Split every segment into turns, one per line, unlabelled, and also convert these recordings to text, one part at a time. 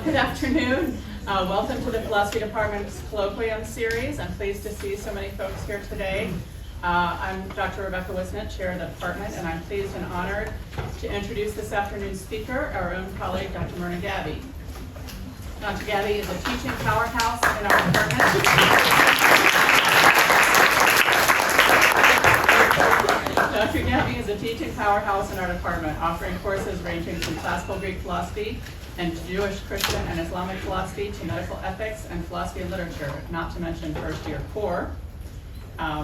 Good afternoon. Welcome to the Philosophy Department's Colloquium Series. I'm pleased to see so many folks here today. I'm Dr. Rebecca Wisnett, Chair of the Department, and I'm pleased and honored to introduce this afternoon's speaker, our own colleague, Dr. Myrna Gabby. Dr. Gabby is a teaching powerhouse in our department. Dr. Gabby is a teaching powerhouse in our department, offering courses ranging from classical Greek philosophy and Jewish, Christian, and Islamic philosophy to medical ethics and philosophy and literature, not to mention first-year core.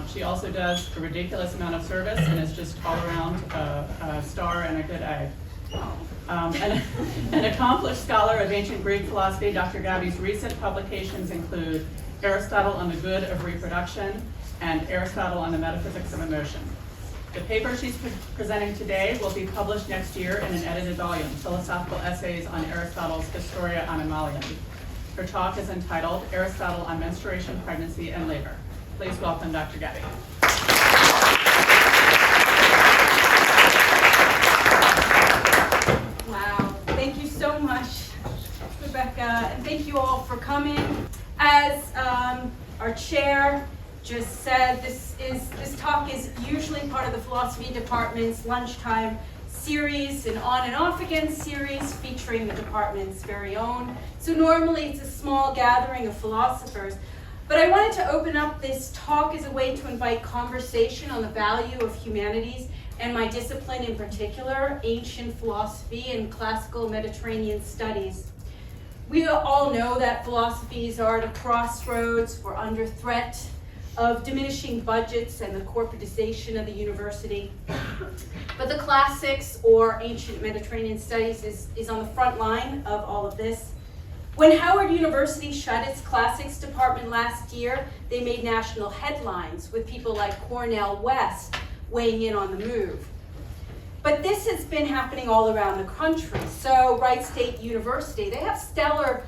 She also does a ridiculous amount of service and is just all around a star and a good egg. An accomplished scholar of ancient Greek philosophy, Dr. Gabby's recent publications include Aristotle on the Good of Reproduction and Aristotle on the Metaphysics of Emotion. The paper she's presenting today will be published next year in an edited volume, Philosophical Essays on Aristotle's Historia Animalium. Her talk is entitled Aristotle on Menstruation, Pregnancy, and Labor. Please welcome Dr. Gabby.
Wow, thank you so much, Rebecca, and thank you all for coming. As our chair just said, this talk is usually part of the Philosophy Department's lunchtime series, an on and off again series featuring the department's very own. So normally it's a small gathering of philosophers, but I wanted to open up this talk as a way to invite conversation on the value of humanities and my discipline in particular, ancient philosophy and classical Mediterranean studies. We all know that philosophies are at a crossroads. We're under threat of diminishing budgets and the corporatization of the university. But the classics, or ancient Mediterranean studies, is on the front line of all of this. When Howard University shut its classics department last year, they made national headlines with people like Cornel West weighing in on the move. But this has been happening all around the country. So Wright State University, they have stellar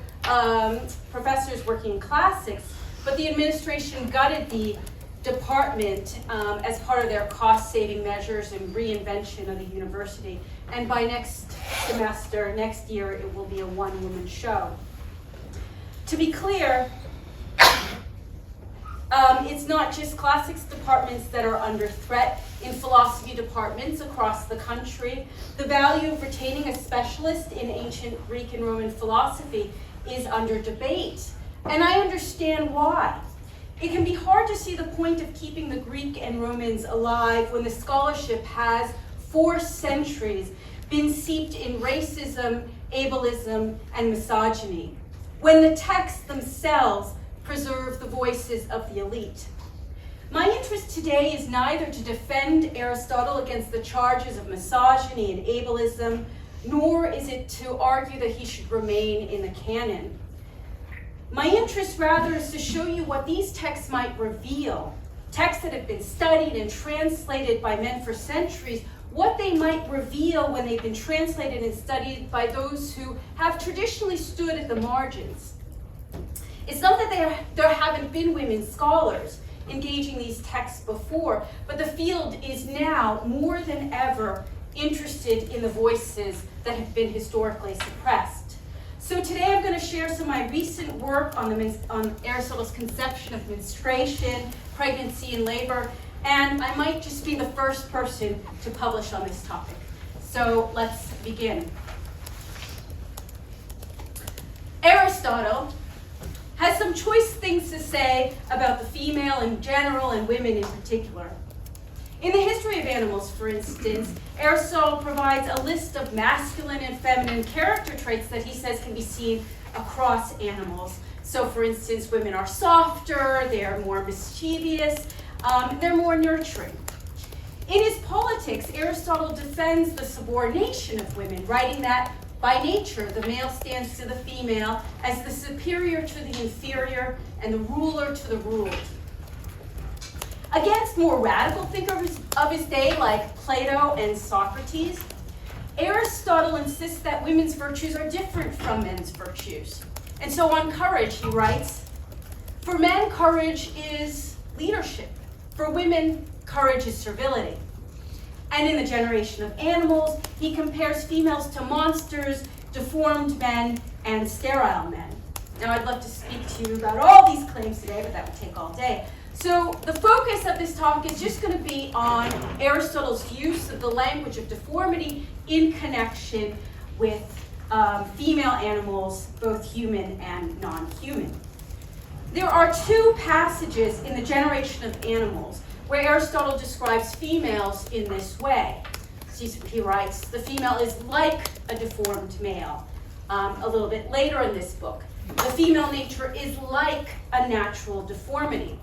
professors working in classics, but the administration gutted the department as part of their cost-saving measures and reinvention of the university. And by next semester, next year, it will be a one-woman show. To be clear, it's not just classics departments that are under threat. In philosophy departments across the country, the value of retaining a specialist in ancient Greek and Roman philosophy is under debate. And I understand why. It can be hard to see the point of keeping the Greek and Romans alive when the scholarship has, for centuries, been steeped in racism, ableism, and misogyny, when the texts themselves preserve the voices of the elite. My interest today is neither to defend Aristotle against the charges of misogyny and ableism, nor is it to argue that he should remain in the canon. My interest rather is to show you what these texts might reveal, texts that have been studied and translated by men for centuries, what they might reveal when they've been translated and studied by those who have traditionally stood at the margins. It's not that there haven't been women scholars engaging these texts before, but the field is now more than ever interested in the voices that have been historically suppressed. So today I'm going to share some of my recent work on Aristotle's conception of menstruation, pregnancy, and labor, and I might just be the first person to publish on this topic. So let's begin. Aristotle has some choice things to say about the female in general and women in particular. In the history of animals, for instance, Aristotle provides a list of masculine and feminine character traits that he says can be seen across animals. So, for instance, women are softer, they are more mischievous, they're more nurturing. In his Politics, Aristotle defends the subordination of women, writing that by nature, the male stands to the female as the superior to the inferior and the ruler to the ruled. Against more radical thinkers of his day, like Plato and Socrates, Aristotle insists that women's virtues are different from men's virtues. And so on courage, he writes, for men, courage is leadership. For women, courage is servility. And in the generation of animals, he compares females to monsters, deformed men, and sterile men. Now, I'd love to speak to you about all these claims today, but that would take all day. So the focus of this talk is just going to be on Aristotle's use of the language of deformity in connection with female animals, both human and non-human. There are two passages in the generation of animals where Aristotle describes females in this way. He writes, the female is like a deformed male. A little bit later in this book, the female nature is like a natural deformity.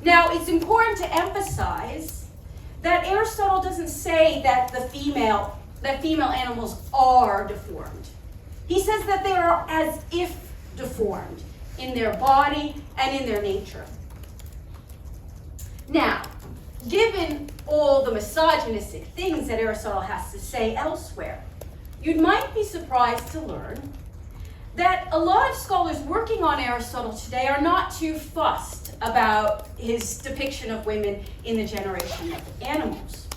Now, it's important to emphasize that Aristotle doesn't say that female animals are deformed. He says that they are as if deformed in their body and in their nature. Now, given all the misogynistic things that Aristotle has to say elsewhere, you might be surprised to learn that a lot of scholars working on Aristotle today are not too fussed about his depiction of women in the generation of animals.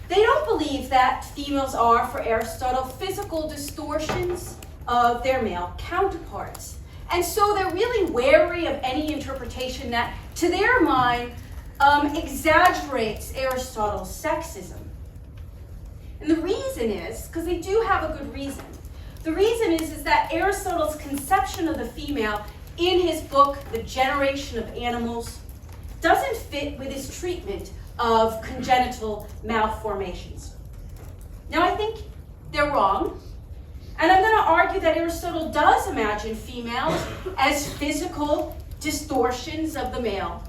They don't believe that females are, for Aristotle, physical distortions of their male counterparts. And so they're really wary of any interpretation that, to their mind, exaggerates Aristotle's sexism. And the reason is, because they do have a good reason. The reason is that Aristotle's conception of the female in his book, The Generation of Animals, doesn't fit with his treatment of congenital malformations. Now, I think they're wrong, and I'm going to argue that Aristotle does imagine females as physical distortions of the male.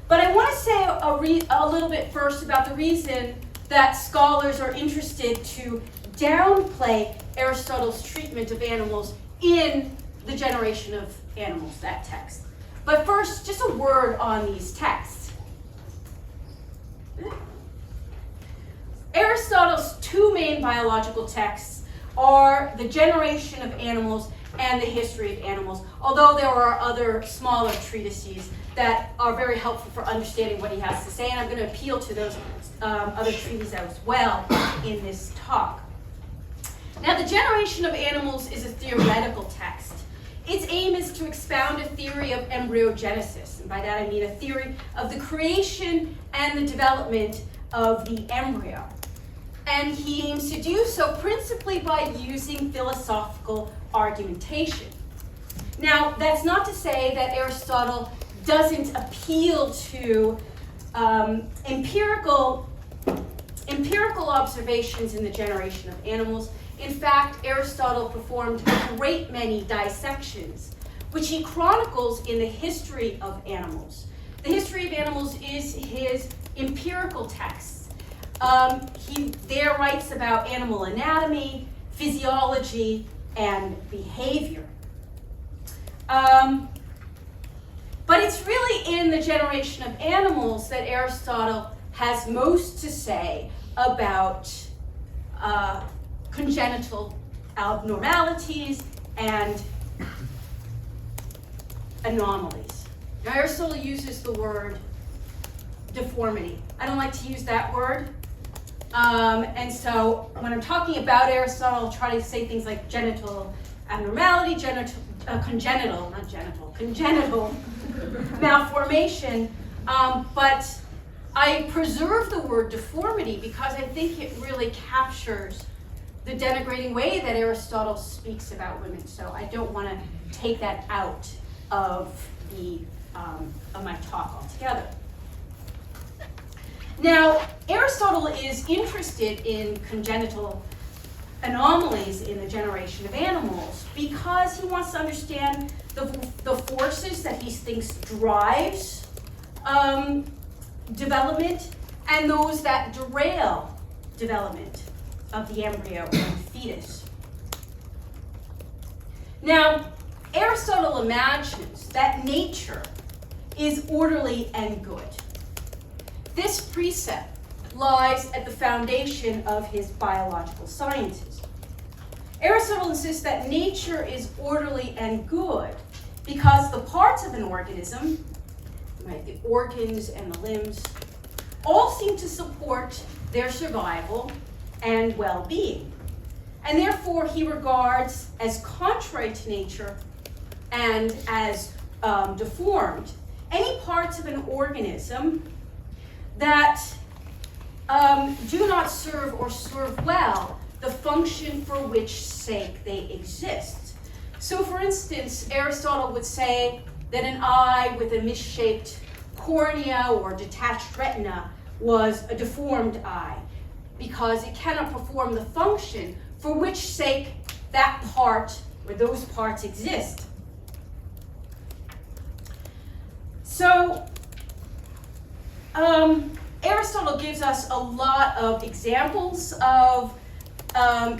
But I want to say a little bit first about the reason that scholars are interested to downplay Aristotle's treatment of animals in The Generation of Animals, that text. But first, just a word on these texts. Aristotle's two main biological texts are The Generation of Animals and The History of Animals, although there are other smaller treatises that are very helpful for understanding what he has to say, and I'm going to appeal to those other treatises as well in this talk. Now, The Generation of Animals is a theoretical text. Its aim is to expound a theory of embryogenesis, and by that I mean a theory of the creation and the development of the embryo. And he aims to do so principally by using philosophical argumentation. Now, that's not to say that Aristotle doesn't appeal to empirical observations in The Generation of Animals. In fact, Aristotle performed a great many dissections, which he chronicles in The History of Animals. The History of Animals is his empirical text. He there writes about animal anatomy, physiology, and behavior. But it's really in The Generation of Animals that Aristotle has most to say about congenital abnormalities and anomalies. Now, Aristotle uses the word deformity. I don't like to use that word. And so when I'm talking about Aristotle, I'll try to say things like genital abnormality, congenital malformation. But I preserve the word deformity because I think it really captures the denigrating way that Aristotle speaks about women. So I don't want to take that out of my talk altogether. Now, Aristotle is interested in congenital anomalies in The Generation of Animals because he wants to understand the forces that he thinks drives development and those that derail development of the embryo and fetus. Now, Aristotle imagines that nature is orderly and good. This precept lies at the foundation of his biological sciences. Aristotle insists that nature is orderly and good because the parts of an organism, right, the organs and the limbs, all seem to support their survival and well-being. And therefore, he regards as contrary to nature and as deformed any parts of an organism that do not serve or serve well the function for which sake they exist. So for instance, Aristotle would say that an eye with a misshaped cornea or detached retina was a deformed eye because it cannot perform the function for which sake that part or those parts exist. So Aristotle gives us a lot of examples of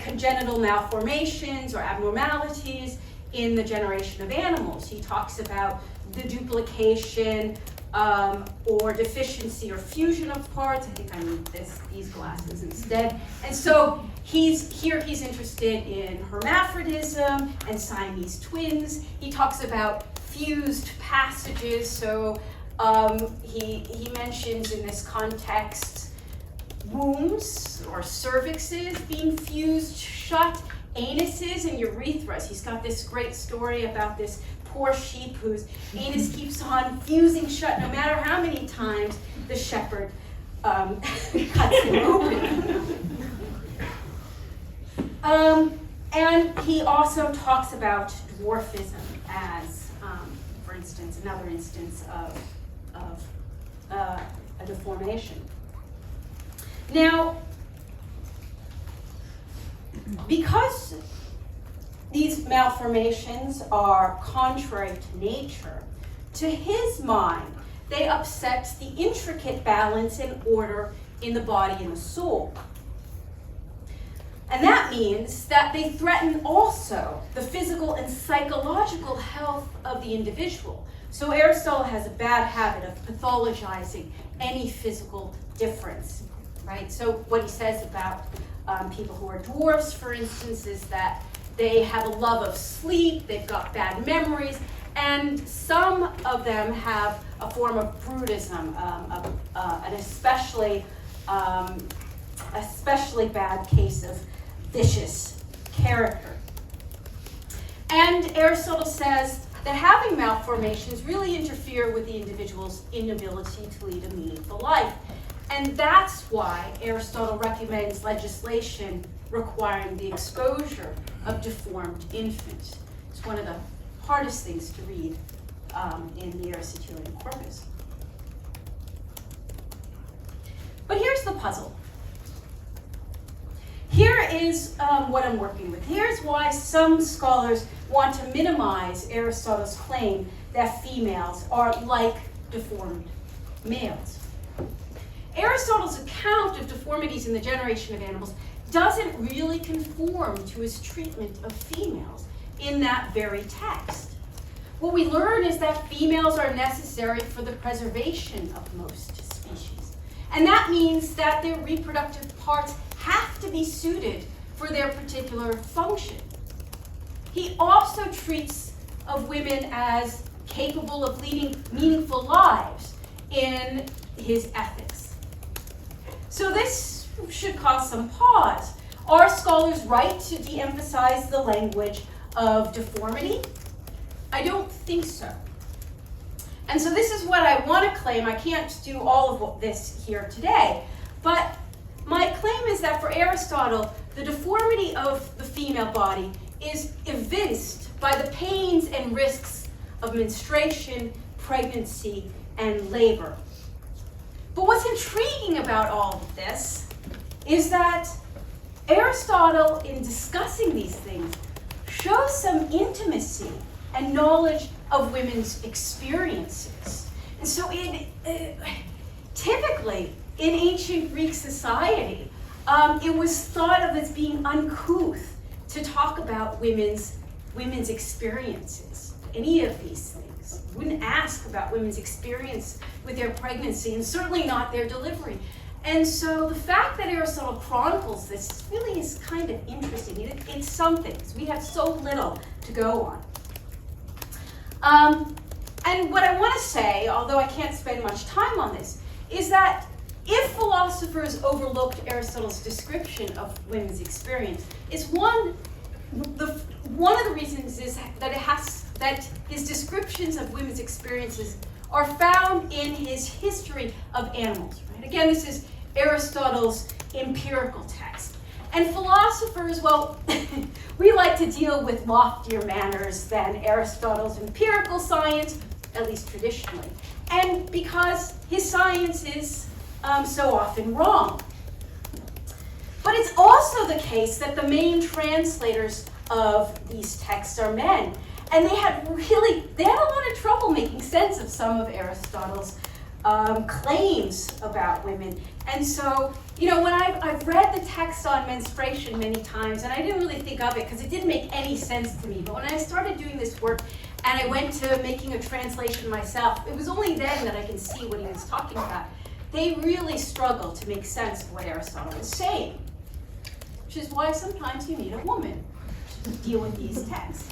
congenital malformations or abnormalities in the generation of animals. He talks about the duplication or deficiency or fusion of parts. I think I need these glasses instead. And so he's interested in hermaphrodism and Siamese twins. He talks about fused passages. So he mentions in this context wombs or cervixes being fused shut, anuses and urethras. He's got this great story about this poor sheep whose anus keeps on fusing shut no matter how many times the shepherd cuts it open. And he also talks about dwarfism as, for instance, another instance of a deformation. Now, because these malformations are contrary to nature, to his mind, they upset the intricate balance and order in the body and the soul. And that means that they threaten also the physical and psychological health of the individual. So Aristotle has a bad habit of pathologizing any physical difference, right? So what he says about people who are dwarfs, for instance, is that they have a love of sleep, they've got bad memories, and some of them have a form of brutism, an especially bad case of vicious character. And Aristotle says that having malformations really interfere with the individual's inability to lead a meaningful life. And that's why Aristotle recommends legislation requiring the exposure of deformed infants. It's one of the hardest things to read in the Aristotelian corpus. But here's the puzzle. Here is what I'm working with. Here's why some scholars want to minimize Aristotle's claim that females are like deformed males. Aristotle's account of deformities in the generation of animals doesn't really conform to his treatment of females in that very text. What we learn is that females are necessary for the preservation of most species. And that means that their reproductive parts have to be suited for their particular function. He also treats of women as capable of leading meaningful lives in his ethics. So this should cause some pause. Are scholars right to de-emphasize the language of deformity? I don't think so. And so this is what I want to claim. I can't do all of this here today, but my claim is that for Aristotle, the deformity of the female body is evinced by the pains and risks of menstruation, pregnancy, and labor. But what's intriguing about all of this is that Aristotle, in discussing these things, shows some intimacy and knowledge of women's experiences. And so typically, in ancient Greek society, it was thought of as being uncouth to talk about women's experiences, any of these things. Wouldn't ask about women's experience with their pregnancy, and certainly not their delivery. And so the fact that Aristotle chronicles this really is kind of interesting. It's something, because we have so little to go on. And what I want to say, although I can't spend much time on this, is that if philosophers overlooked Aristotle's description of women's experience, is one of the reasons is that his descriptions of women's experiences are found in his history of animals. Right? Again, this is Aristotle's empirical text. And philosophers, well, we like to deal with loftier manners than Aristotle's empirical science, at least traditionally. And because his science is so often wrong. But it's also the case that the main translators of these texts are men. And they had a lot of trouble making sense of some of Aristotle's claims about women. And so, when I've read the text on menstruation many times, and I didn't really think of it because it didn't make any sense to me. But when I started doing this work and I went to making a translation myself, it was only then that I can see what he was talking about. They really struggle to make sense of what Aristotle is saying, which is why sometimes you need a woman to deal with these texts.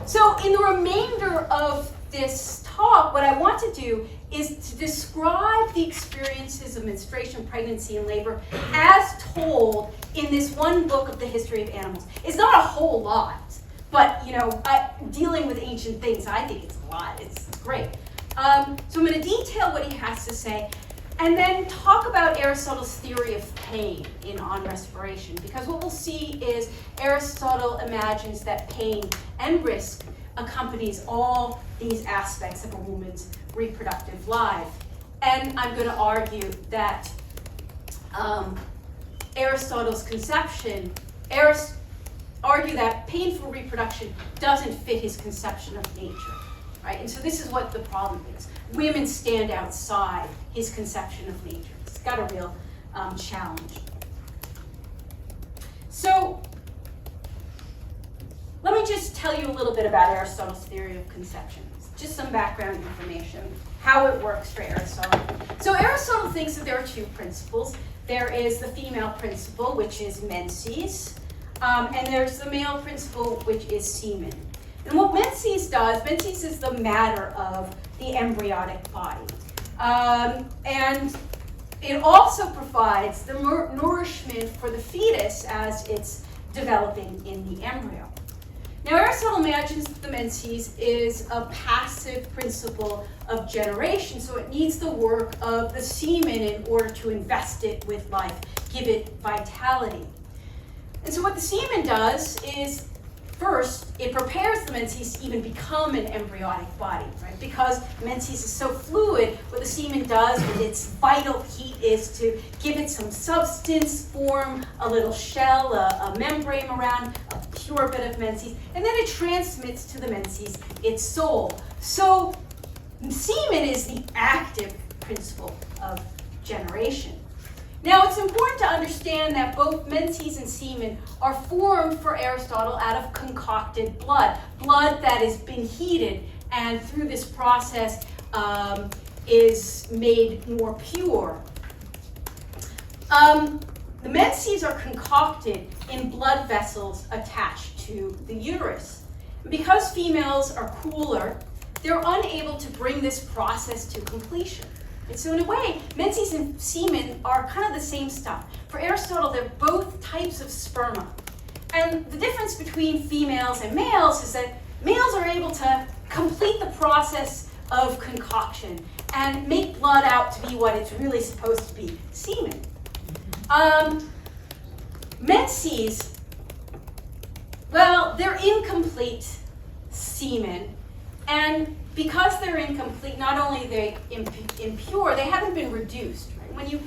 So in the remainder of this talk, what I want to do is to describe the experiences of menstruation, pregnancy, and labor as told in this one book of the history of animals. It's not a whole lot, but dealing with ancient things, I think it's a lot. It's great. So I'm going to detail what he has to say, and then talk about Aristotle's theory of pain on respiration, because what we'll see is Aristotle imagines that pain and risk accompanies all these aspects of a woman's reproductive life. And I'm going to argue that Aristotle's conception, argue that painful reproduction doesn't fit his conception of nature, right? And so this is what the problem is. Women stand outside his conception of nature. It's got a real challenge. So let me just tell you a little bit about Aristotle's theory of conception. Just some background information, how it works for Aristotle. So Aristotle thinks that there are two principles. There is the female principle, which is menses, and there's the male principle, which is semen. And what menses does, menses is the matter of the embryonic body. And it also provides the nourishment for the fetus as it's developing in the embryo. Now, Aristotle imagines that the menses is a passive principle of generation, so it needs the work of the semen in order to invest it with life, give it vitality. And so what the semen does is, first, it prepares the menses to even become an embryonic body, right? Because menses is so fluid, what the semen does with its vital heat is to give it some substance, form a little shell, a membrane around a pure bit of menses, and then it transmits to the menses its soul. So semen is the active principle of generation. Now, it's important to understand that both menses and semen are formed for Aristotle out of concocted blood that has been heated and through this process is made more pure. The menses are concocted in blood vessels attached to the uterus. Because females are cooler, they're unable to bring this process to completion. And so in a way, menses and semen are kind of the same stuff. For Aristotle, they're both types of sperma. And the difference between females and males is that males are able to complete the process of concoction and make blood out to be what it's really supposed to be, semen. Menses, well, they're incomplete semen. And because they're incomplete, not only are they impure, they haven't been reduced. Right?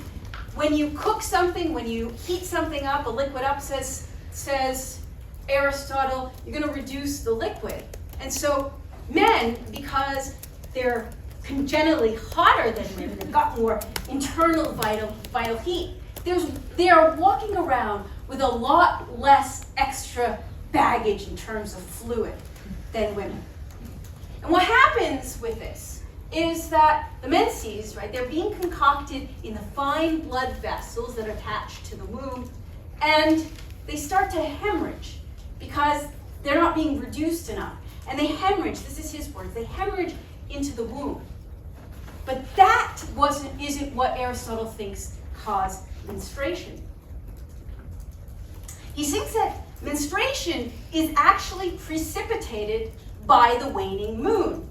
When you cook something, when you heat something up, a liquid up, says Aristotle, you're going to reduce the liquid. And so men, because they're congenitally hotter than women, they've got more internal vital heat, they are walking around with a lot less extra baggage in terms of fluid than women. And what happens with this is that the menses, right, they're being concocted in the fine blood vessels that are attached to the womb, and they start to hemorrhage because they're not being reduced enough. And they hemorrhage, this is his words, they hemorrhage into the womb. But that isn't what Aristotle thinks cause menstruation. He thinks that menstruation is actually precipitated by the waning moon.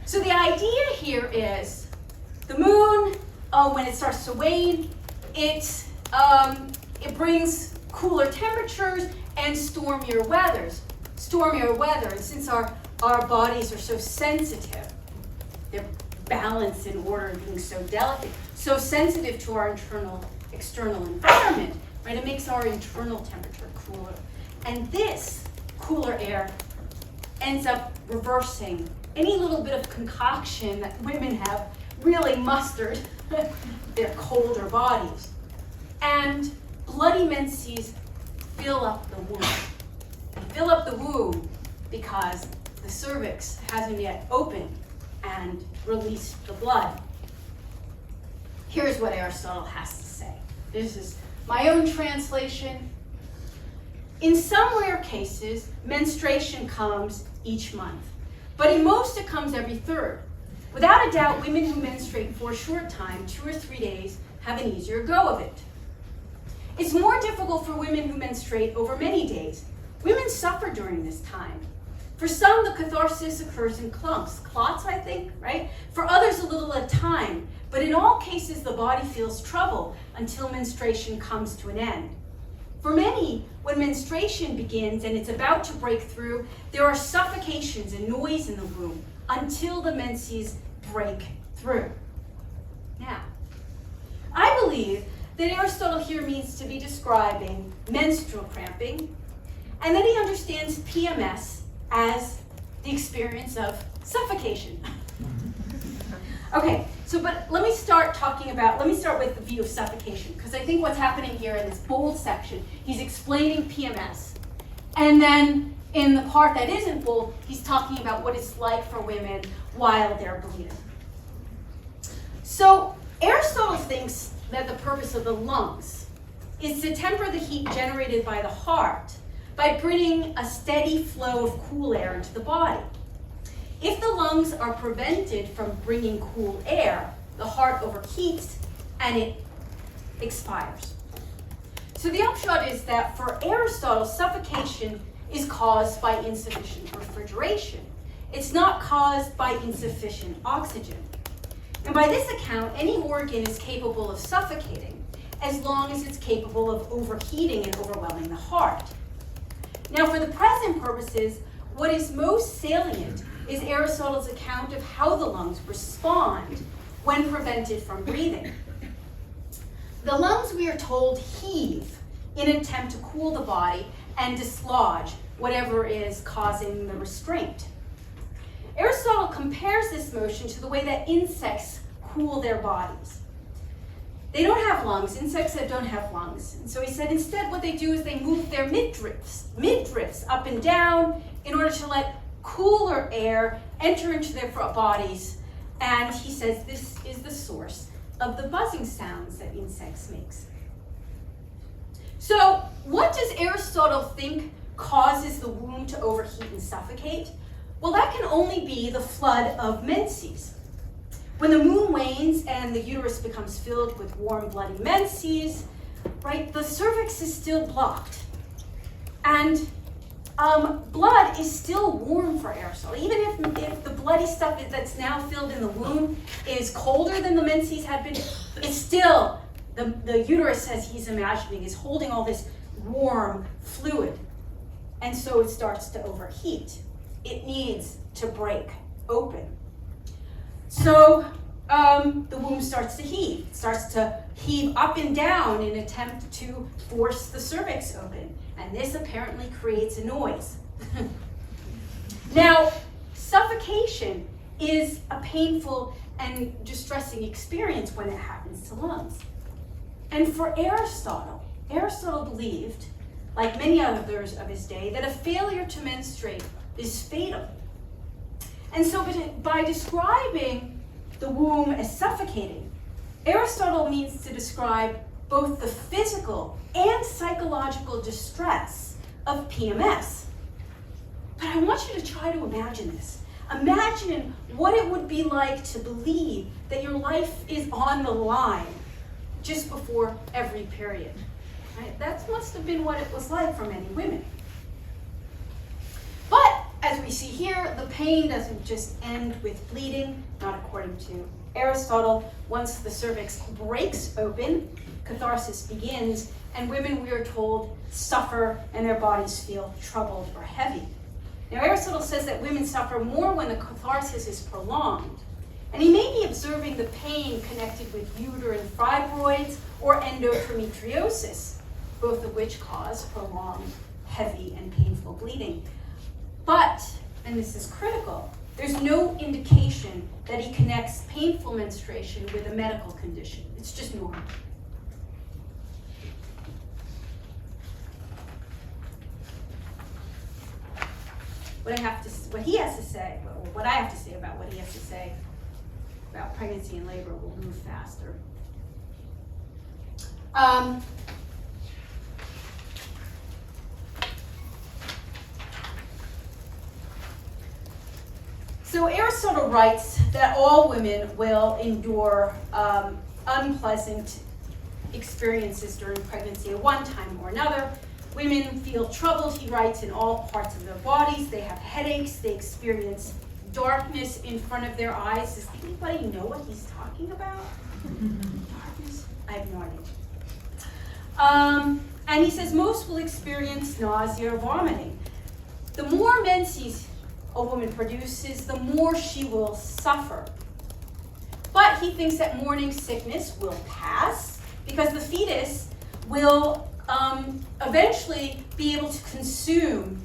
So the idea here is the moon, when it starts to wane, it brings cooler temperatures and stormier weather. And since our bodies are so sensitive, they're balanced in order of being so delicate, so sensitive to our external environment, right? It makes our internal temperature cooler. And this cooler air ends up reversing any little bit of concoction that women have really mustered their colder bodies. And bloody menses fill up the womb. They fill up the womb because the cervix hasn't yet opened and released the blood. Here's what Aristotle has to say. This is my own translation. In some rare cases, menstruation comes each month, but in most it comes every third. Without a doubt, women who menstruate for a short time, 2 or 3 days, have an easier go of it. It's more difficult for women who menstruate over many days. Women suffer during this time. For some, the catharsis occurs in clots, I think, right? For others, a little at a time. But in all cases, the body feels trouble until menstruation comes to an end. For many, when menstruation begins and it's about to break through, there are suffocations and noise in the womb until the menses break through. Now, I believe that Aristotle here means to be describing menstrual cramping, and that he understands PMS as the experience of suffocation. Okay, but let me start with the view of suffocation, because I think what's happening here in this bold section, he's explaining PMS. And then in the part that isn't bold, he's talking about what it's like for women while they're bleeding. So Aristotle thinks that the purpose of the lungs is to temper the heat generated by the heart by bringing a steady flow of cool air into the body. If the lungs are prevented from bringing cool air, the heart overheats and it expires. So the upshot is that for Aristotle, suffocation is caused by insufficient refrigeration. It's not caused by insufficient oxygen. And by this account, any organ is capable of suffocating as long as it's capable of overheating and overwhelming the heart. Now, for the present purposes, what is most salient is Aristotle's account of how the lungs respond when prevented from breathing. The lungs, we are told, heave in an attempt to cool the body and dislodge whatever is causing the restraint. Aristotle compares this motion to the way that insects cool their bodies. They don't have lungs, insects that don't have lungs. And so he said instead what they do is they move their midriffs up and down in order to let cooler air enter into their bodies. And he says this is the source of the buzzing sounds that insects make. So what does Aristotle think causes the womb to overheat and suffocate? Well, that can only be the flood of menses. When the moon wanes and the uterus becomes filled with warm, bloody menses, right, the cervix is still blocked. And blood is still warm for Aristotle. Even if the bloody stuff that's now filled in the womb is colder than the menses had been, it's still, the uterus, as he's imagining, is holding all this warm fluid. And so it starts to overheat. It needs to break open. So the womb starts to heave. It starts to heave up and down in an attempt to force the cervix open. And this apparently creates a noise. Now, suffocation is a painful and distressing experience when it happens to lungs. And for Aristotle believed, like many others of his day, that a failure to menstruate is fatal. And so by describing the womb as suffocating, Aristotle means to describe both the physical and psychological distress of PMS. But I want you to try to imagine this. Imagine what it would be like to believe that your life is on the line just before every period. Right? That must have been what it was like for many women. But as we see here, the pain doesn't just end with bleeding, not according to Aristotle. Once the cervix breaks open, catharsis begins, and women, we are told, suffer and their bodies feel troubled or heavy. Now, Aristotle says that women suffer more when the catharsis is prolonged. And he may be observing the pain connected with uterine fibroids or endometriosis, both of which cause prolonged, heavy, and painful bleeding. But, and this is critical, there's no indication that he connects painful menstruation with a medical condition. It's just normal. What he has to say, or what I have to say about what he has to say about pregnancy and labor will move faster. So Aristotle writes that all women will endure unpleasant experiences during pregnancy at one time or another. Women feel troubled, he writes, in all parts of their bodies. They have headaches, they experience darkness in front of their eyes. Does anybody know what he's talking about? Darkness? I have no idea. And he says most will experience nausea or vomiting. The more menses a woman produces, the more she will suffer. But he thinks that morning sickness will pass because the fetus will eventually be able to consume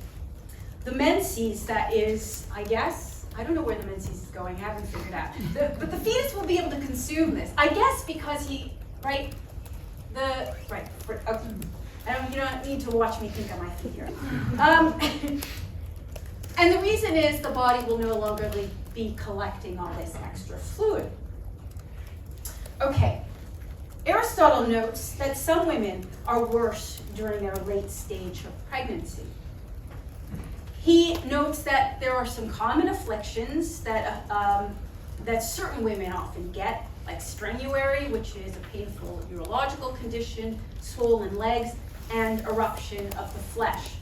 the menses that is, I guess, I don't know where the menses is going, I haven't figured out. But the fetus will be able to consume this. I guess because he, okay. You don't need to watch me think on my feet here. And the reason is the body will no longer be collecting all this extra fluid. Okay. Aristotle notes that some women are worse during their late stage of pregnancy. He notes that there are some common afflictions that certain women often get, like strenuary, which is a painful urological condition, swollen legs, and eruption of the flesh.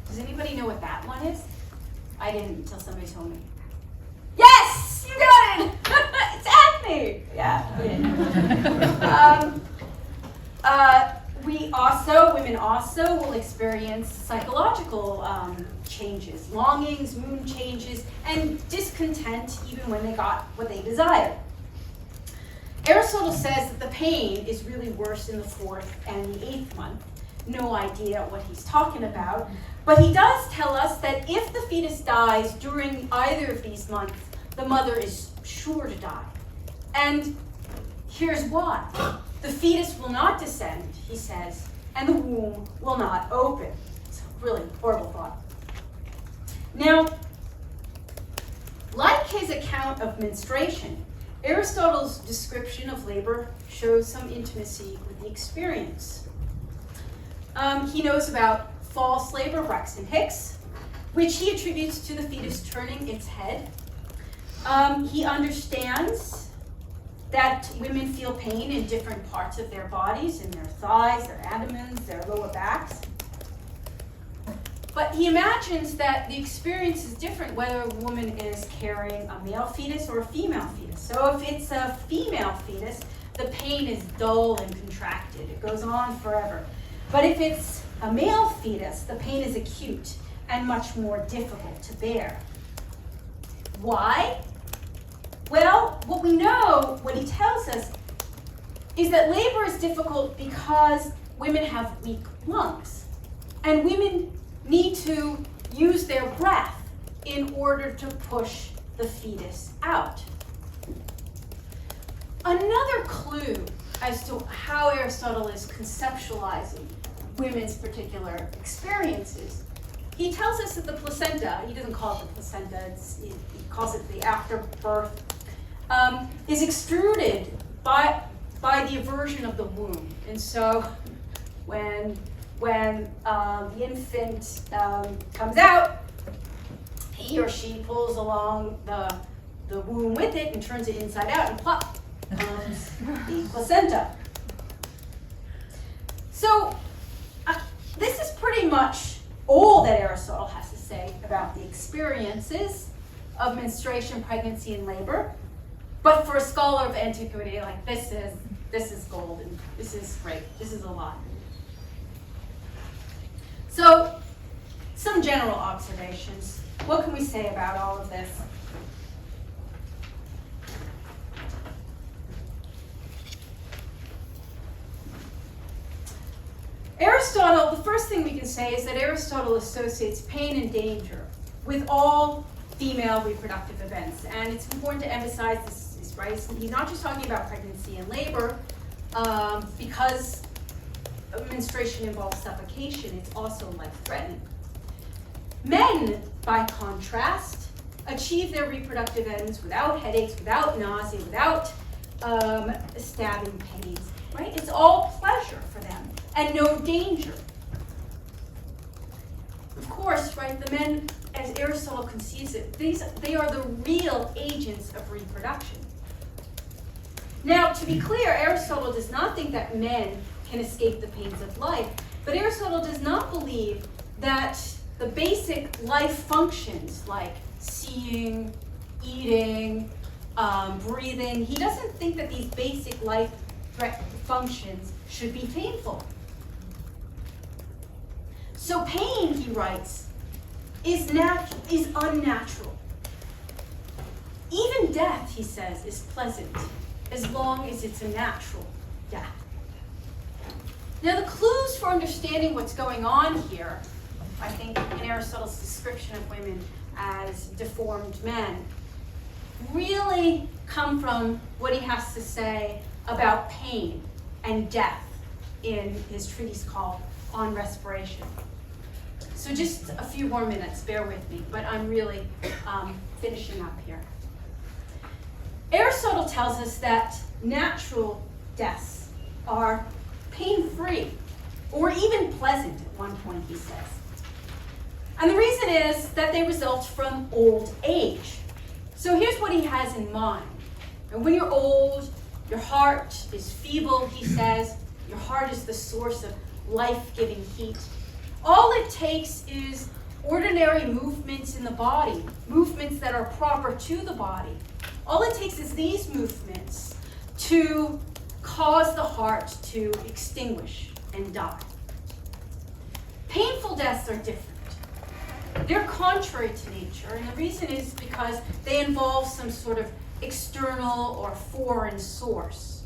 Does anybody know what that one is? I didn't until somebody told me. Yes, you got it. It's acne. Yeah. Women also will experience psychological changes, longings, mood changes, and discontent even when they got what they desired. Aristotle says that the pain is really worse in the 4th and the 8th month. No idea what he's talking about. But he does tell us that if the fetus dies during either of these months, the mother is sure to die. And here's why. The fetus will not descend, he says, and the womb will not open. It's a really horrible thought. Now, like his account of menstruation, Aristotle's description of labor shows some intimacy with the experience. He knows about false labor, Braxton Hicks, which he attributes to the fetus turning its head. He understands that women feel pain in different parts of their bodies, in their thighs, their abdomens, their lower backs. But he imagines that the experience is different whether a woman is carrying a male fetus or a female fetus. So if it's a female fetus, the pain is dull and contracted. It goes on forever. But if it's a male fetus, the pain is acute and much more difficult to bear. Why? Well, what we know, what he tells us, is that labor is difficult because women have weak lungs. And women need to use their breath in order to push the fetus out. Another clue as to how Aristotle is conceptualizing women's particular experiences, he tells us that the placenta, he doesn't call it the placenta, he calls it the afterbirth, is extruded by the eversion of the womb. And so when the infant comes out, he or she pulls along the womb with it and turns it inside out, and plop comes the placenta. So this is pretty much all that Aristotle has to say about the experiences of menstruation, pregnancy, and labor. But for a scholar of antiquity, like this is golden. This is great. This is a lot. So, some general observations. What can we say about all of this? Aristotle, the first thing we can say is that Aristotle associates pain and danger with all female reproductive events. And it's important to emphasize this is right. He's not just talking about pregnancy and labor, because menstruation involves suffocation. It's also life-threatening. Men, by contrast, achieve their reproductive ends without headaches, without nausea, without stabbing pains. Right? It's all pleasure for them and no danger. Of course, right, the men, as Aristotle conceives it, they are the real agents of reproduction. Now, to be clear, Aristotle does not think that men can escape the pains of life, but Aristotle does not believe that the basic life functions like seeing, eating, breathing, he doesn't think that these basic life functions should be painful. So pain, he writes, is unnatural. Even death, he says, is pleasant, as long as it's a natural death. Now, the clues for understanding what's going on here, I think in Aristotle's description of women as deformed men, really come from what he has to say about pain and death in his treatise called On Respiration. So just a few more minutes, bear with me, but I'm really finishing up here. Aristotle tells us that natural deaths are pain-free, or even pleasant at one point, he says. And the reason is that they result from old age. So here's what he has in mind. And when you're old, your heart is feeble, he says. Your heart is the source of life-giving heat. All it takes is ordinary movements in the body, movements that are proper to the body. All it takes is these movements to cause the heart to extinguish and die. Painful deaths are different. They're contrary to nature, and the reason is because they involve some sort of external or foreign source.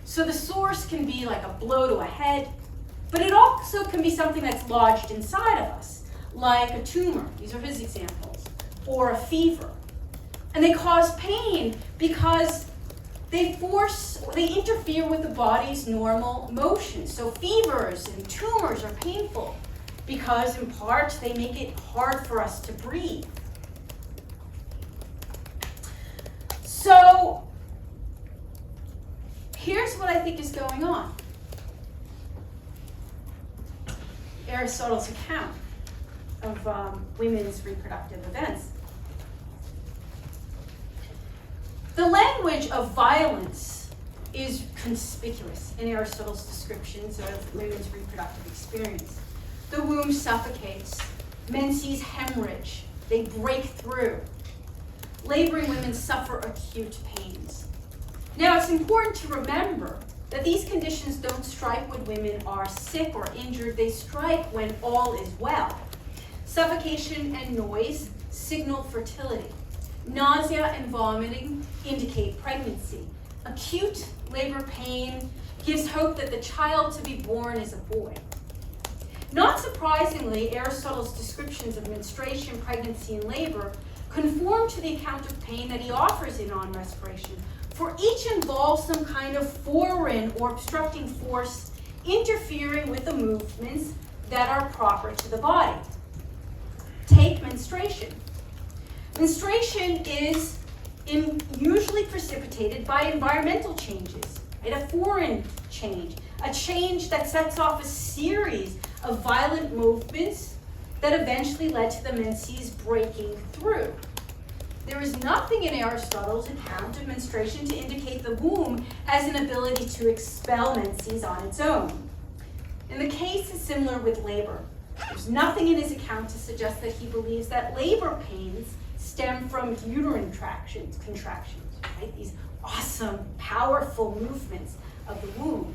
So the source can be like a blow to a head, but it also can be something that's lodged inside of us, like a tumor, these are his examples, or a fever. And they cause pain because they interfere with the body's normal motion. So fevers and tumors are painful because, in part, they make it hard for us to breathe. So here's what I think is going on. Aristotle's account of women's reproductive events. The language of violence is conspicuous in Aristotle's descriptions of women's reproductive experience. The womb suffocates, menses hemorrhage, they break through. Laboring women suffer acute pains. Now, it's important to remember that these conditions don't strike when women are sick or injured, they strike when all is well. Suffocation and noise signal fertility. Nausea and vomiting indicate pregnancy. Acute labor pain gives hope that the child to be born is a boy. Not surprisingly, Aristotle's descriptions of menstruation, pregnancy, and labor conform to the account of pain that he offers in On Respiration, for each involves some kind of foreign or obstructing force interfering with the movements that are proper to the body. Take menstruation. Menstruation is usually precipitated by environmental changes, right? A foreign change, a change that sets off a series of violent movements that eventually led to the menses breaking through. There is nothing in Aristotle's account of menstruation to indicate the womb has an ability to expel menses on its own. And the case is similar with labor. There's nothing in his account to suggest that he believes that labor pains stem from uterine contractions, right? These awesome, powerful movements of the womb.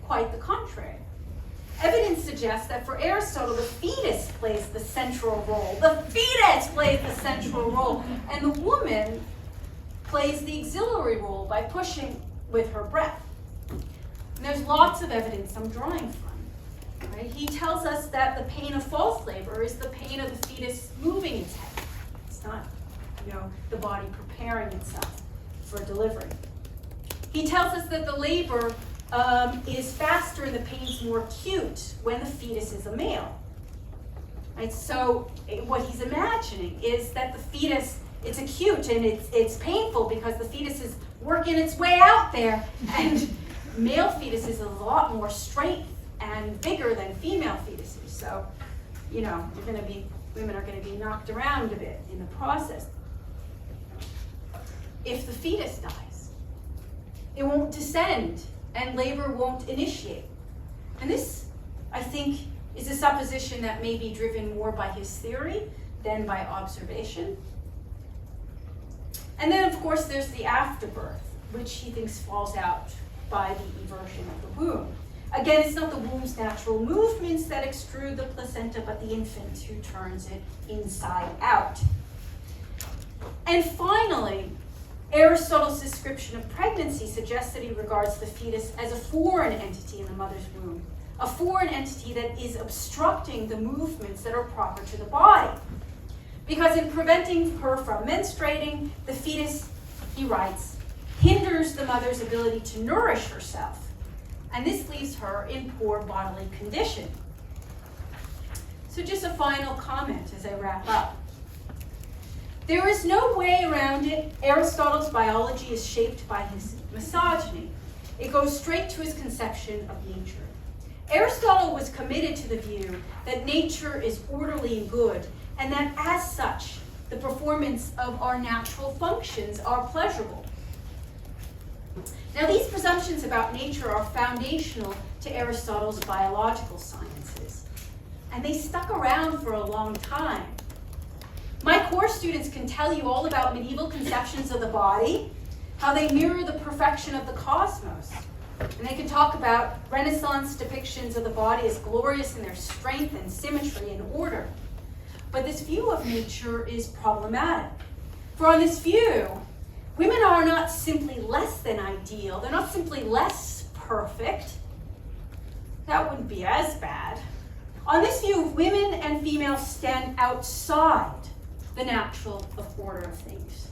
Quite the contrary. Evidence suggests that for Aristotle, the fetus plays the central role. The fetus plays the central role, and the woman plays the auxiliary role by pushing with her breath. And there's lots of evidence I'm drawing from. Right? He tells us that the pain of false labor is the pain of the fetus moving its head. It's not, the body preparing itself for delivery. He tells us that the labor is faster and the pain's more acute when the fetus is a male. Right? So what he's imagining is that the fetus, it's acute and it's painful because the fetus is working its way out there, and male fetus is a lot more strength and bigger than female fetuses. So, women are going to be knocked around a bit in the process. If the fetus dies, it won't descend and labor won't initiate. And this, I think, is a supposition that may be driven more by his theory than by observation. And then, of course, there's the afterbirth, which he thinks falls out by the eversion of the womb. Again, it's not the womb's natural movements that extrude the placenta, but the infant who turns it inside out. And finally, Aristotle's description of pregnancy suggests that he regards the fetus as a foreign entity in the mother's womb, a foreign entity that is obstructing the movements that are proper to the body. Because in preventing her from menstruating, the fetus, he writes, hinders the mother's ability to nourish herself, and this leaves her in poor bodily condition. So just a final comment as I wrap up. There is no way around it. Aristotle's biology is shaped by his misogyny. It goes straight to his conception of nature. Aristotle was committed to the view that nature is orderly and good, and that as such, the performance of our natural functions are pleasurable. Now, these presumptions about nature are foundational to Aristotle's biological sciences, and they stuck around for a long time. My course students can tell you all about medieval conceptions of the body, how they mirror the perfection of the cosmos. And they can talk about Renaissance depictions of the body as glorious in their strength and symmetry and order. But this view of nature is problematic. For on this view, women are not simply less than ideal. They're not simply less perfect. That wouldn't be as bad. On this view, women and females stand outside the natural order of things.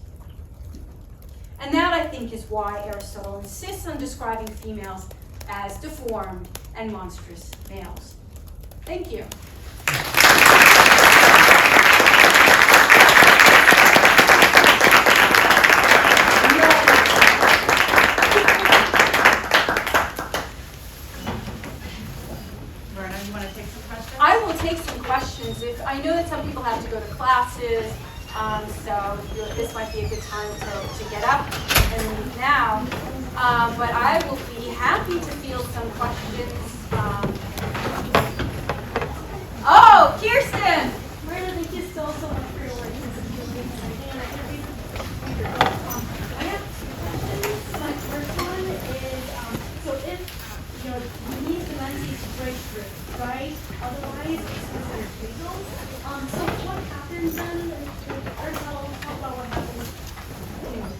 And that, I think, is why Aristotle insists on describing females as deformed and monstrous males. Thank you.
Verna, you want to take some questions?
I will take some questions. I know that some people have to go to classes, so this might be a good time to get up and leave now. But I will be happy to field some questions. Oh, Kirsten!
Where do they just also want to work? My first one is, so if, you need the menses to break through, right? Otherwise, it's considered legal. So what happens then, Aristotle talk about what happens,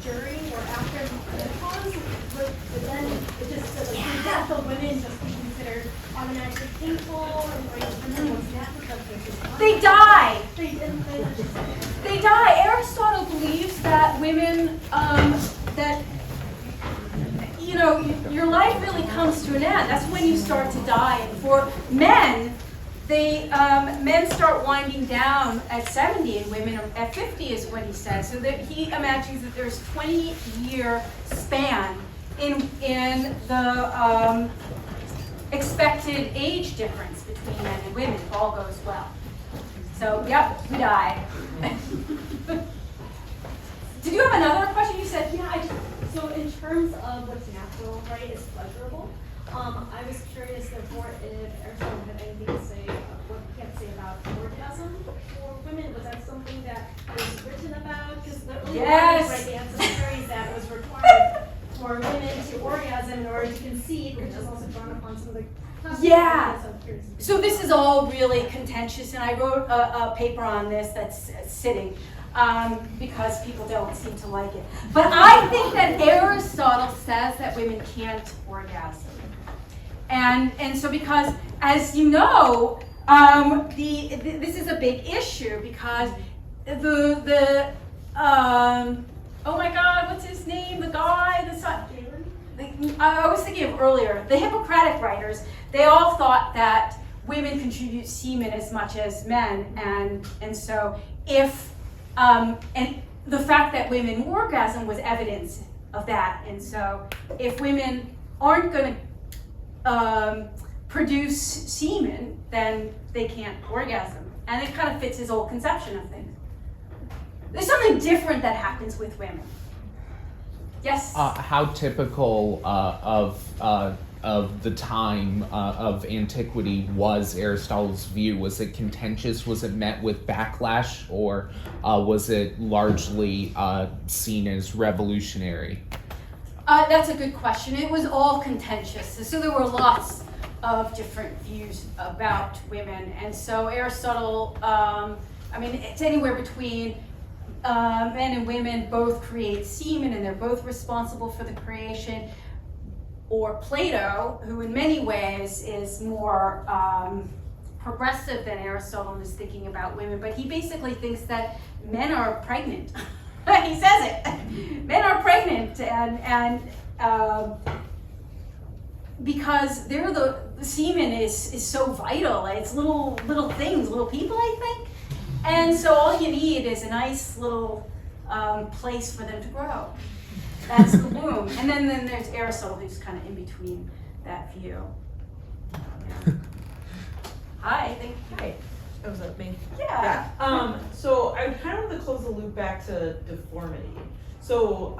during or after menopause, but then it just says the death of women just be considered automatically painful, and then what's natural?
They die!
They
They die. Aristotle believes that women, your life really comes to an end. That's when you start to die. And for men, men start winding down at 70, and women at 50 is what he says. So that he imagines that there's 20-year span in the expected age difference between men and women if all goes well. So, yep, we die. Did you have another question? You said,
Yeah, so in terms of what's natural, right, is pleasurable. I was curious therefore if Aristotle had anything to say, what he had to say about orgasm for women. Was that something that was written about? Because the early
Yes.
writers, right, they had some theories that it was required for women to orgasm in order to conceive, which is also drawn upon some of the classical
Yeah.
ideas of curious.
So this is all really contentious, and I wrote a paper on this that's sitting because people don't seem to like it. But I think that Aristotle says that women can't orgasm. And so because, as you know, this is a big issue because oh my God, what's his name? The guy, I was thinking of earlier, the Hippocratic writers, they all thought that women contribute semen as much as men, and so if, and the fact that women orgasm was evidence of that, and so if women aren't going to produce semen, then they can't orgasm, and it kind of fits his old conception of things. There's something different that happens with women. Yes?
How typical of the time of antiquity was Aristotle's view? Was it contentious? Was it met with backlash? Or was it largely seen as revolutionary?
That's a good question. It was all contentious. So there were lots of different views about women. And so Aristotle, it's anywhere between men and women both create semen and they're both responsible for the creation. Or Plato, who in many ways is more progressive than Aristotle in his thinking about women, but he basically thinks that men are pregnant. He says it. Men are pregnant, and because they're the semen is so vital. It's little things, little people, I think. And so all you need is a nice little place for them to grow. That's the womb. And then there's Aristotle, who's kind of in between that view. Yeah. Hi, thank you.
Hi. Oh, was that me?
Yeah.
So I kind of want to close the loop back to deformity. So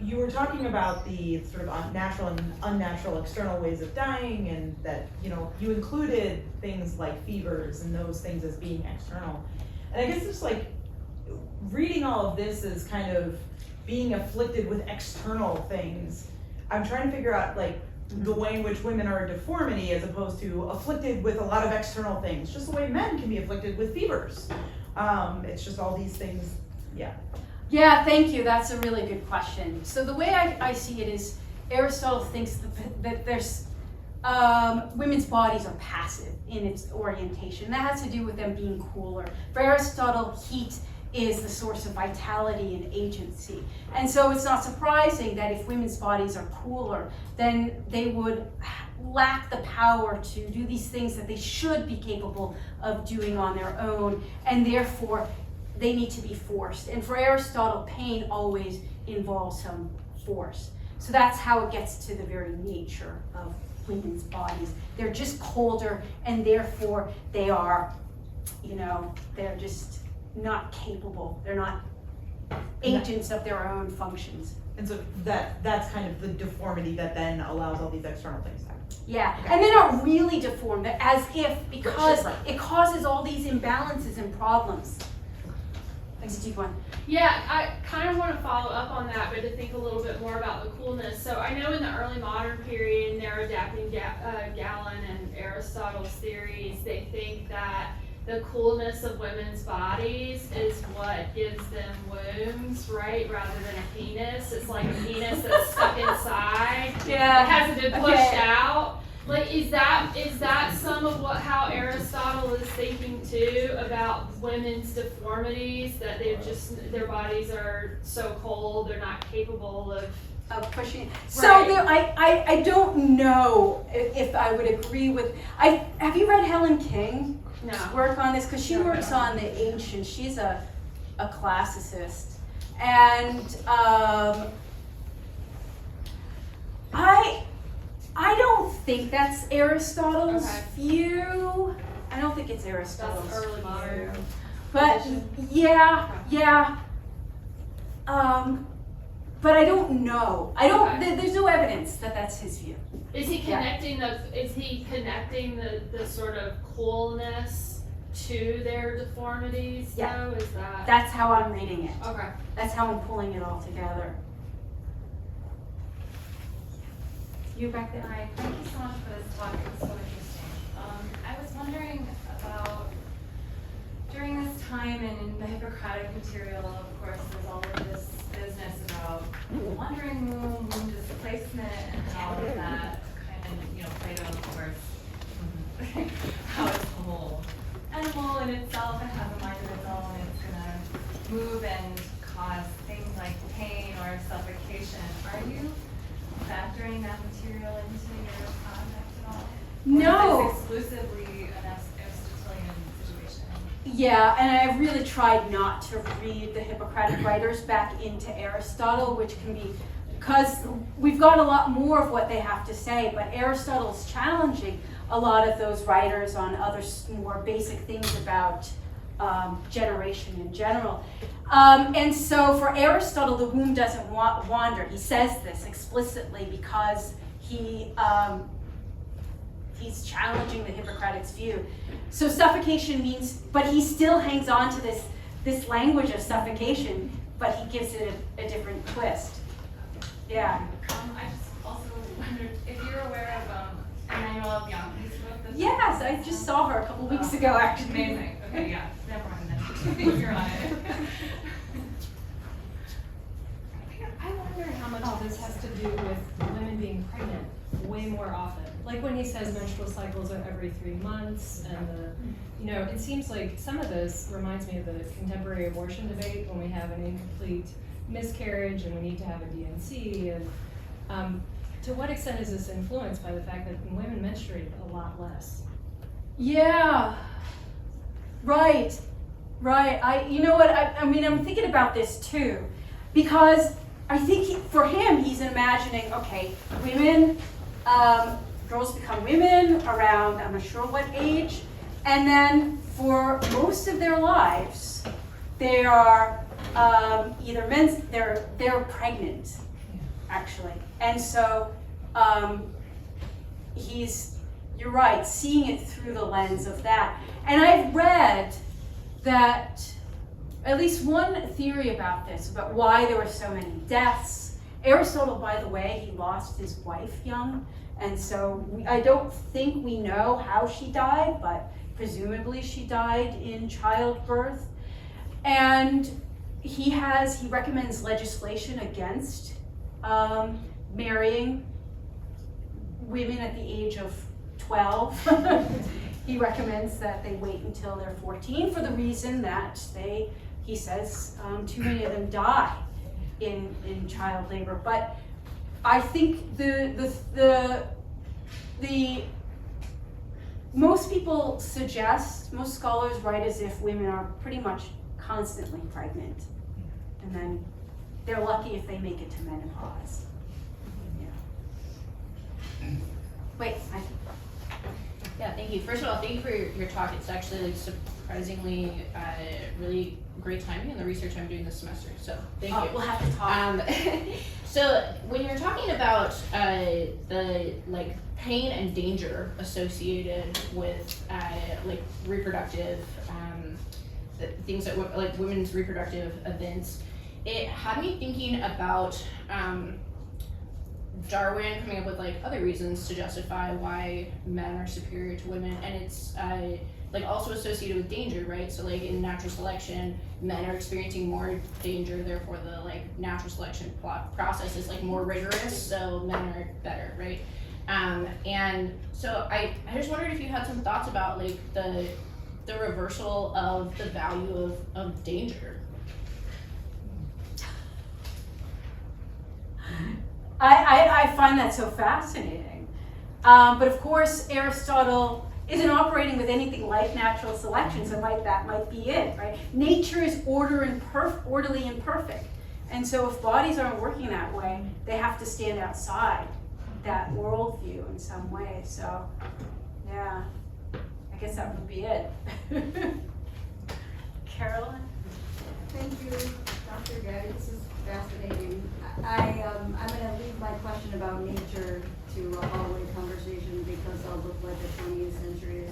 you were talking about the sort of natural and unnatural external ways of dying, and that you included things like fevers and those things as being external. And I guess just like reading all of this is kind of being afflicted with external things. I'm trying to figure out like the way in which women are a deformity as opposed to afflicted with a lot of external things, just the way men can be afflicted with fevers. It's just all these things, yeah.
Yeah, thank you. That's a really good question. So the way I see it is Aristotle thinks that there's women's bodies are passive in its orientation. That has to do with them being cooler. For Aristotle, heat is the source of vitality and agency. And so it's not surprising that if women's bodies are cooler, then they would lack the power to do these things that they should be capable of doing on their own, and therefore they need to be forced. And for Aristotle, pain always involves some force. So that's how it gets to the very nature of women's bodies. They're just colder, and therefore they are, they're just not capable. They're not agents of their own functions.
And so that's kind of the deformity that then allows all these external things to happen.
Yeah,
Okay.
and they're not really deformed, as if, because
Right.
it causes all these imbalances and problems. Thanks, Dequan.
Yeah, I kind of want to follow up on that, but to think a little bit more about the coolness. So I know in the early modern period, and they're adapting Galen and Aristotle's theories, they think that the coolness of women's bodies is what gives them wombs, right? Rather than a penis. It's like a penis that's stuck inside.
Yeah.
It hasn't been pushed
Okay.
out. Like, is that some of how Aristotle is thinking too about women's deformities, that their bodies are so cold they're not capable of
Pushing. So
Right.
there, I don't know if I would agree with. Have you read Helen King's work on this? Because she works on the ancient. She's a classicist, and I don't think that's Aristotle's
Okay.
view. I don't think it's Aristotle's
That's early
view.
modern.
But
tradition.
yeah. but I don't know. I don't,
Okay.
there's no evidence that that's his view.
Is he connecting the sort of coolness to their deformities
Yeah.
though? Is that?
That's how I'm reading it.
Okay.
That's how I'm pulling it all together. You back there?
Hi, thank you so much for this talk, it was so interesting. I was wondering about, during this time and in the Hippocratic material, of course, there's all of this business about wandering womb, womb displacement, and how that kind of, Plato, of course, how it's a whole animal in itself and has a mind of its own, and it's gonna move and cause things like pain or suffocation. Are you factoring that material into your project at all?
No.
Or is this exclusively an Aristotelian situation?
Yeah, and I really tried not to read the Hippocratic writers back into Aristotle, which can be, because we've got a lot more of what they have to say, but Aristotle's challenging a lot of those writers on other more basic things about generation in general. And so for Aristotle, the womb doesn't wander. He says this explicitly because he's challenging the Hippocratic's view. So suffocation means, but he still hangs on to this language of suffocation, but he gives it a different twist. Yeah.
I just also wondered if you're aware of Emmanuel Bianchi's book.
Yes, I just saw her a couple weeks ago, actually.
Amazing. Okay, yeah. Never mind then. You're on it.
I wonder how much of this has to do with women being pregnant way more often. Like when he says menstrual cycles are every 3 months, and it seems like some of this reminds me of the contemporary abortion debate when we have an incomplete miscarriage and we need to have a DNC. And to what extent is this influenced by the fact that women menstruate a lot less?
Yeah. Right. You know what? I'm thinking about this too, because I think for him, he's imagining, okay, women, girls become women around, I'm not sure what age, and then for most of their lives, they are they're pregnant, actually, and so you're right, seeing it through the lens of that. And I've read that at least one theory about this, about why there were so many deaths. Aristotle, by the way, he lost his wife young, and so I don't think we know how she died, but presumably she died in childbirth. And he recommends legislation against marrying women at the age of 12. He recommends that they wait until they're 14 for the reason that he says too many of them die in child labor. But I think the most people suggest, most scholars write as if women are pretty much constantly pregnant, and then they're lucky if they make it to menopause. Yeah. Wait,
Yeah, thank you. First of all, thank you for your talk. It's actually surprisingly really great timing in the research I'm doing this semester. So thank you.
We'll have to talk.
So when you're talking about the pain and danger associated with reproductive things that women's reproductive events, it had me thinking about Darwin coming up with other reasons to justify why men are superior to women, and it's also associated with danger, right? So in natural selection, men are experiencing more danger, therefore the natural selection process is more rigorous, so men are better, right? And so I just wondered if you had some thoughts about the reversal of the value of danger.
I find that so fascinating. But of course, Aristotle isn't operating with anything like natural selection, so that might be it, right? Nature is orderly and perfect. And so if bodies aren't working that way, they have to stand outside that worldview in some way. So, yeah, I guess that would be it. Carolyn?
Thank you, Dr. Gabby. This is fascinating. I about nature to a hallway conversation because I'll look like the 20th century.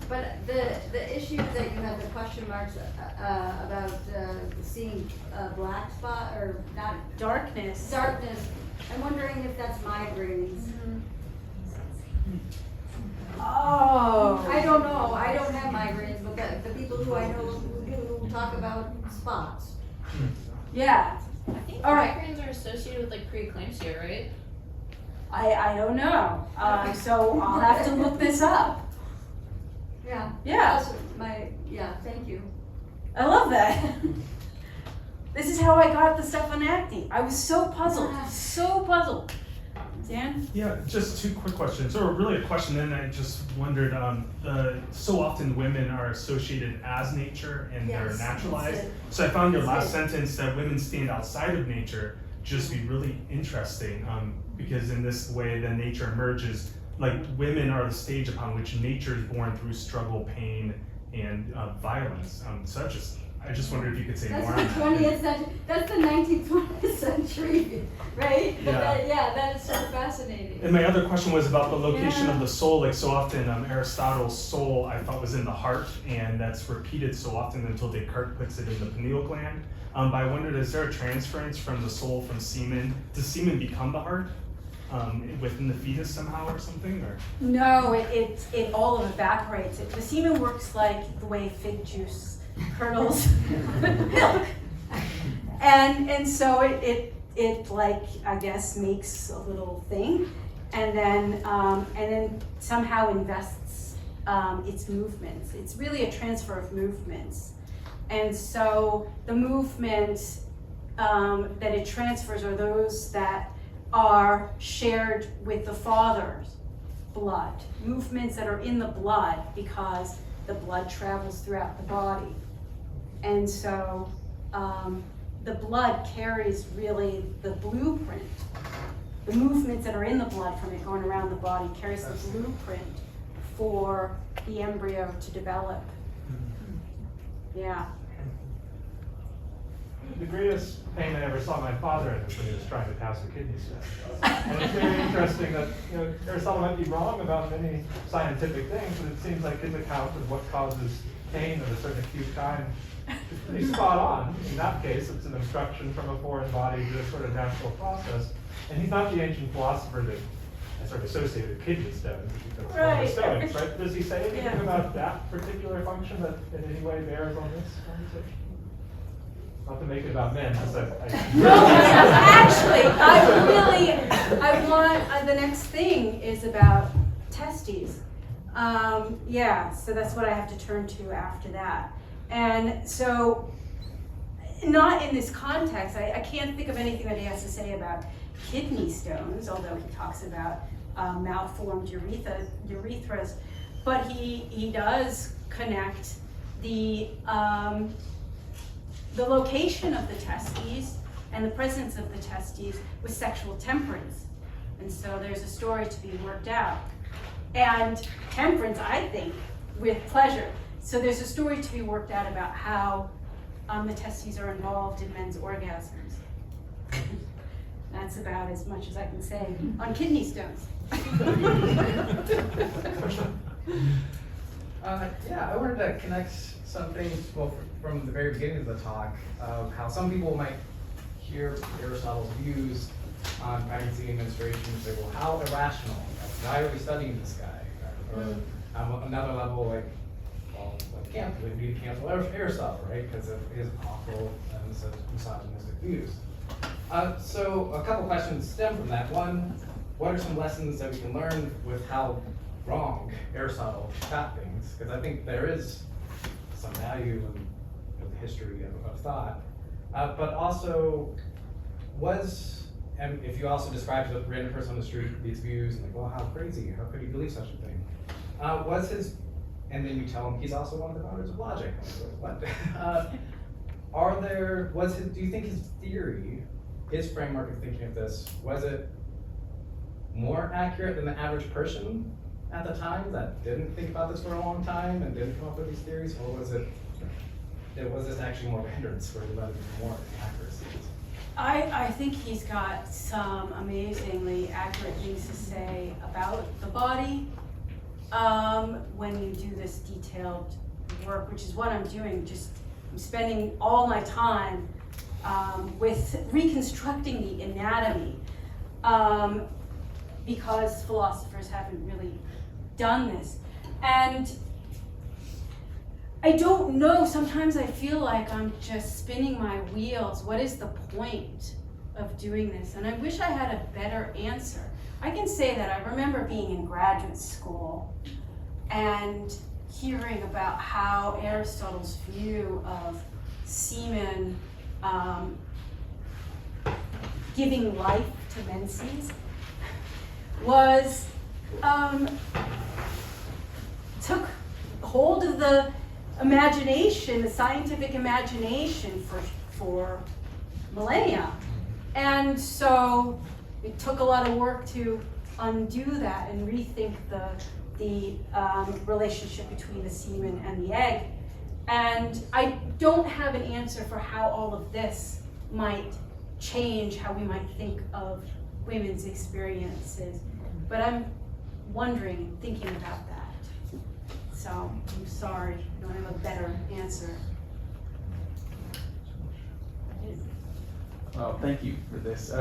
But the issue that you have the question marks about seeing black spot or not
Darkness.
darkness, I'm wondering if that's migraines.
Oh.
I don't know. I don't have migraines, but the people who I know who do talk about spots.
Yeah.
I think
All right.
migraines are associated with like preeclampsia, right?
I don't know. So I'll have to look this up.
Yeah.
Yeah.
Also, thank you.
I love that. This is how I got the stuff on acting. I was so puzzled. So puzzled. Dan?
Yeah, just two quick questions, or really a question. Then I just wondered, so often women are associated as nature and they're
Yes,
naturalized.
that's it.
So I found your
That's
last
it.
sentence that women stand outside of nature just be really interesting, because in this way, then nature emerges. Like women are the stage upon which nature is born through struggle, pain, and violence. So I just wondered if you could say
That's
more
the
on that.
20th century. That's the 19th, 20th century, right? But that is sort of fascinating.
And my other question was about the location
Yeah.
of the soul. Like so often, Aristotle's soul I thought was in the heart, and that's repeated so often until Descartes puts it in the pineal gland. But I wondered, is there a transference from the soul from semen? Does semen become the heart within the fetus somehow or something? Or
No, it all evaporates. The semen works like the way fig juice curdles milk, and so it like I guess makes a little thing, and then somehow invests its movements. It's really a transfer of movements, and so the movements that it transfers are those that are shared with the father's blood, movements that are in the blood because the blood travels throughout the body. And so the blood carries really the blueprint. The movements that are in the blood from it going around the body carries the blueprint for the embryo to develop. Yeah.
The greatest pain I ever saw my father in was when he was trying to pass a kidney stone. And it's very interesting that Aristotle might be wrong about many scientific things, but it seems like his account of what causes pain at a certain acute time is pretty spot on. In that case, it's an obstruction from a foreign body to a sort of natural process. And he's not the ancient philosopher that I sort of associated with kidney stones, because
Right.
Stoics, right? Does he say anything
Yeah.
about that particular function that in any way bears on this conversation? Not to make it about men, because
No, actually, I want, the next thing is about testes. Yeah, so that's what I have to turn to after that. And so, not in this context, I can't think of anything that he has to say about kidney stones, although he talks about malformed urethras, but he does connect the location of the testes and the presence of the testes with sexual temperance. And so there's a story to be worked out. And temperance, I think, with pleasure. So there's a story to be worked out about how the testes are involved in men's orgasms. That's about as much as I can say on kidney stones.
Yeah, I wanted to connect some things, well, from the very beginning of the talk, of how some people might hear Aristotle's views on pregnancy and menstruation and say, well, how irrational? Why are we studying this guy? Or another level, like, well, we need to cancel Aristotle, right? Because of his awful and misogynistic views. So a couple questions stem from that. One, what are some lessons that we can learn with how wrong Aristotle got things? Because I think there is some value in the history of thought. But also, and if you also describe to a random person on the street these views, and like, well, how crazy, how could he believe such a thing? And then you tell him he's also one of the founders of logic. What? Do you think his theory, his framework of thinking of this, was it more accurate than the average person at the time that didn't think about this for a long time and didn't come up with these theories, or was this actually more of a hindrance where he led more accuracy?
I think he's got some amazingly accurate things to say about the body when you do this detailed work, which is what I'm doing. I'm spending all my time with reconstructing the anatomy because philosophers haven't really done this. And I don't know, sometimes I feel like I'm just spinning my wheels. What is the point of doing this? And I wish I had a better answer. I can say that I remember being in graduate school and hearing about how Aristotle's view of semen giving life to menses was, took hold of the imagination, the scientific imagination for millennia. And so it took a lot of work to undo that and rethink the relationship between the semen and the egg. And I don't have an answer for how all of this might change how we might think of women's experiences, but I'm wondering and thinking about that. So I'm sorry, I don't have a better answer.
Well, thank you for this.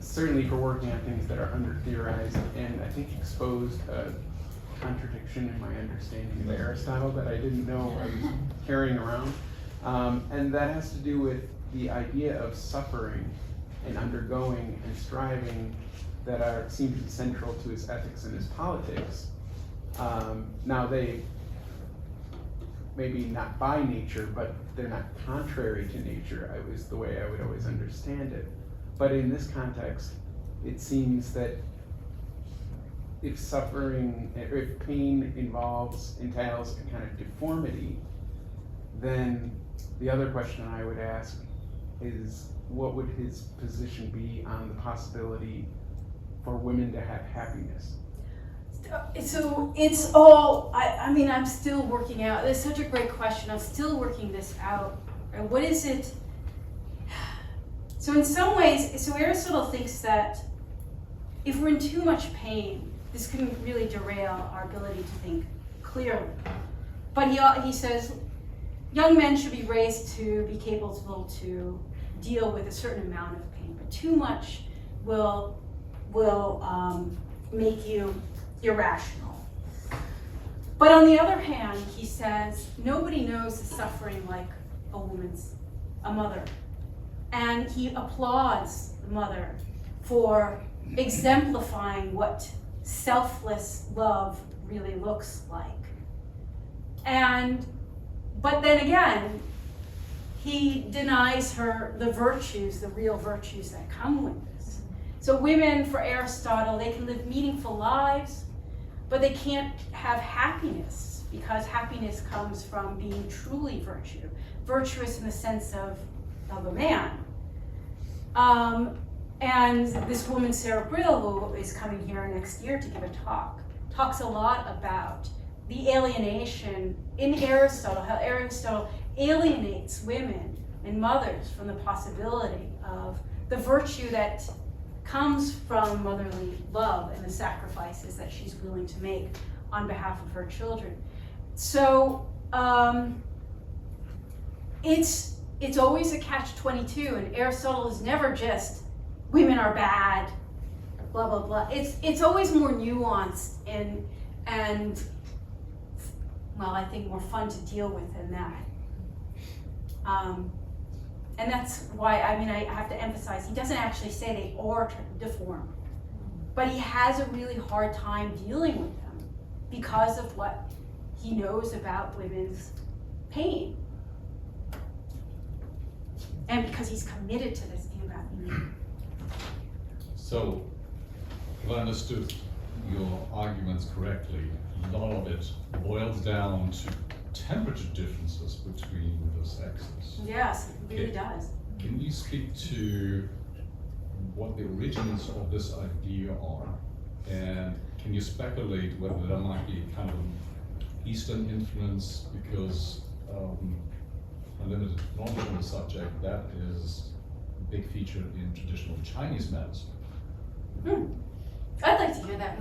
Certainly for working on things that are under-theorized and I think exposed a contradiction in my understanding of Aristotle that I didn't know I was carrying around. And that has to do with the idea of suffering and undergoing and striving that seem to be central to his ethics and his politics. Now they maybe not by nature, but they're not contrary to nature, is the way I would always understand it. But in this context, it seems that if suffering, if pain entails a kind of deformity, then the other question I would ask is, what would his position be on the possibility for women to have happiness?
So it's all, I mean, I'm still working out. It's such a great question. I'm still working this out. And what is it? So in some ways, so Aristotle thinks that if we're in too much pain, this can really derail our ability to think clearly. But he says young men should be raised to be capable to deal with a certain amount of pain, but too much will make you irrational. But on the other hand, he says, nobody knows the suffering like a mother. And he applauds the mother for exemplifying what selfless love really looks like. But then again, he denies her the virtues, the real virtues that come with this. So women, for Aristotle, they can live meaningful lives, but they can't have happiness because happiness comes from being truly virtuous in the sense of a man. And this woman, Sarah Brittle, who is coming here next year to give a talk, talks a lot about the alienation in Aristotle, how Aristotle alienates women and mothers from the possibility of the virtue that comes from motherly love and the sacrifices that she's willing to make on behalf of her children. So it's always a catch-22, and Aristotle is never just women are bad, blah blah blah. It's always more nuanced and well, I think more fun to deal with than that. And that's why, I mean, I have to emphasize, he doesn't actually say they are deformed, but he has a really hard time dealing with them because of what he knows about women's pain. And because he's committed to this thing about women.
So, if I understood your arguments correctly, a lot of it boils down to temperature differences between the sexes.
Yes, it really does.
Can you speak to what the origins of this idea are? And can you speculate whether there might be kind of an Eastern influence, because unlimited knowledge on the subject, that is big feature in traditional Chinese medicine.
I'd like to hear that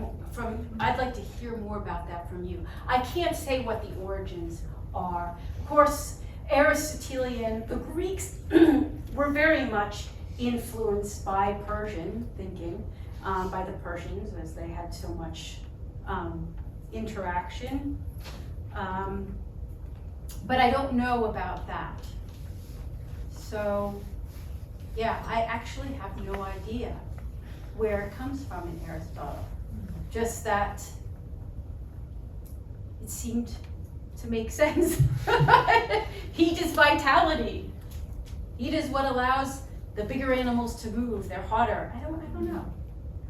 I'd like to hear more about that from you. I can't say what the origins are. Of course, Aristotelian, the Greeks were very much influenced by Persian thinking, by the Persians, as they had so much interaction. But I don't know about that. So, yeah, I actually have no idea where it comes from in Aristotle. Just that it seemed to make sense. Heat is vitality. Heat is what allows the bigger animals to move. They're hotter. I don't know.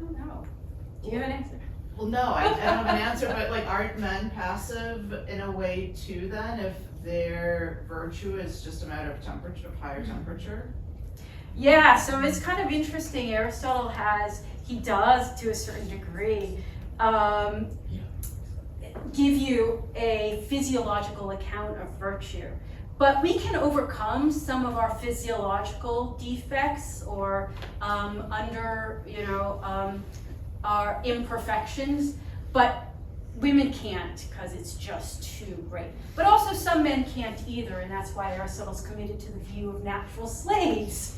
Do you have an answer?
Well, no, I don't have an answer, but like, aren't men passive in a way too then, if their virtue is just a matter of temperature, of higher temperature?
Yeah, so it's kind of interesting. Aristotle he does to a certain degree, give you a physiological account of virtue. But we can overcome some of our physiological defects or our imperfections, but women can't because it's just too great. But also some men can't either, and that's why Aristotle's committed to the view of natural slaves.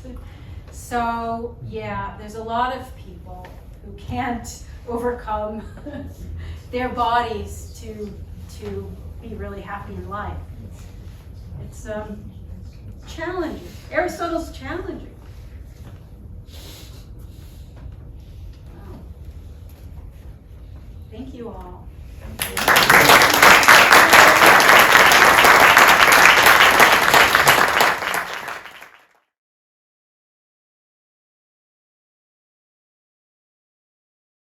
So yeah, there's a lot of people who can't overcome their bodies to be really happy in life. It's challenging. Aristotle's challenging. Wow. Thank you all.